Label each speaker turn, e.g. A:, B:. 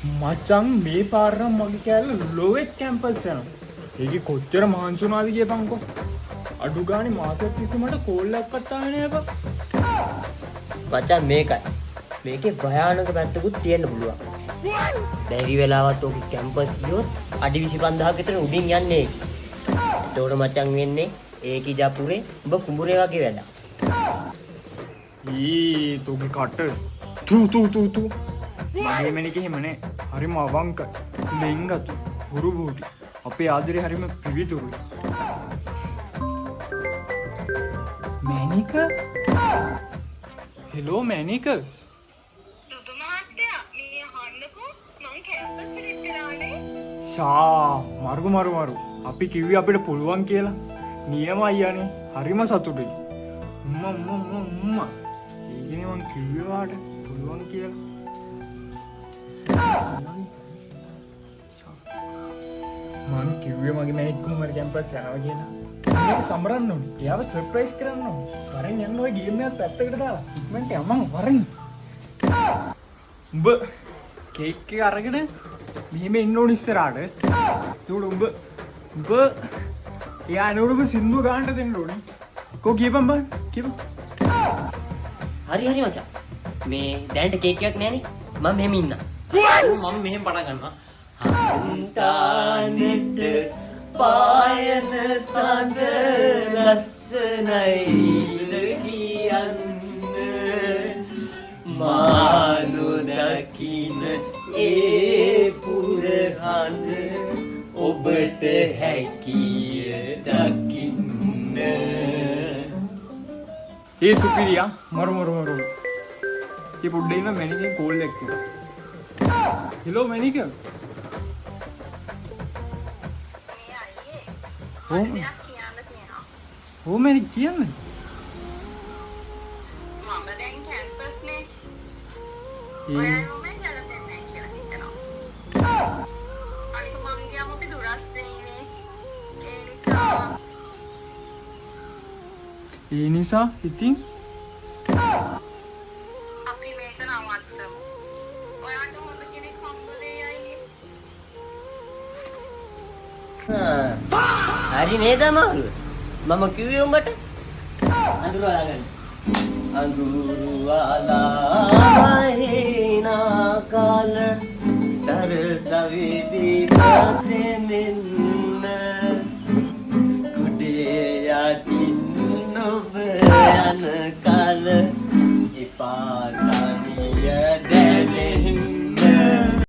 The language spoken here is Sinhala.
A: මචං මේ පාර නම් මගේ කෑල්ල ලොවෙක් කැම්පස් යනවා. ඒකේ කොච්චර මහන්සි වුණාද කියපන්කෝ. අඩු ගානේ මාසෙක කිසිමකට කෝල් එකක්වත් ආවේ නෑ බං.
B: මචං මේකයි. මේකේ භයානක පැත්තකුත් තියෙන්න පුළුවන්. බැරි වෙලාවත් ඔක කැම්පස් ගියොත් අඩි 25000ක් විතර උඩින් යන්නේ. ඒතකොට මචං වෙන්නේ ඒකි ජපුරේ ඔබ කුඹුරේ වගේ වැඩක්.
A: තෝගේ කට තු මගේ මැනික එහෙම නෑ. හරිම අවංකයි. ලෙන්ගතු හුරු බූටි. අපේ ආදරේ හරිම පිවිතුරුයි. මැනික හෙලෝ මැනික
C: දුදු මහත්තයා මේ අහන්නකෝ මං කැම්පස් එකට ගියානේ.
A: මරු අපි කිව්වේ අපිට පුළුවන් කියලා. නියම අයියානේ. හරිම සතුටුයි. උම්මා ඒකනේ මං කිව්වේ වාට පුළුවන් කියලා. මං කිව්වේ මගේ මැනික් කොහමද කැම්පස් යනවා කියලා. මේක සමරන්න ඕනේ. එයාව සර්ප්‍රයිස් කරන්න ඕනේ. වරෙන් යන්න ඔය ගේම් එකත් පැත්තකට දාලා. ඉක්මනට යමන් වරෙන්. උඹ කේක් එක අරගෙන මෙහෙම එන්න ඕනේ ඉස්සරහට. ඒකට උඹ එයා නෝරුම සින්දුව ගාන්න දෙන්න ඕනේ. කෝ කියපන් බං කියපන්.
B: හරි මචං. මේ දැනට කේක් එකක් නෑනේ. මම මෙහෙම ඉන්නම්.
D: මම මෙහෙම පටන් ගන්නවා.
B: හන්තානෙට පායන සඳ ලස්සනයි කියන්න මානු දකින ඒ පුරහඳ ඔබට හැකිය දකින්න.
A: ඒ සුපිරියා මරු. ඒ පොඩ්ඩේ ඉන්න මැනිකේ කෝල් එකක් තියෙනවා. හෙලෝ මැනික.
C: මේ අයියේ දෙයක් කියන්න තියෙනවා.
A: ඕ මැනික කියන්නේ.
C: මම දැන් කැම්පස් නේ. ඔයාලා මම ගැලපෙන්නේ නැහැ කියලා හිතනවා. අනික මං ගියාම අපි දුරස් වෙන්නේ.
A: ඒ නිසා ඉතින්
C: අපි මේක නවත්තමු. ඔයාට හොඳ කෙනෙක් හම්බුනේ අයියේ.
B: හරි නේද අමාරුව? මම කිව්වේ උඹට අඳුර අරගන්න. අඳුරු අලා හේනා කාල සරසවිදී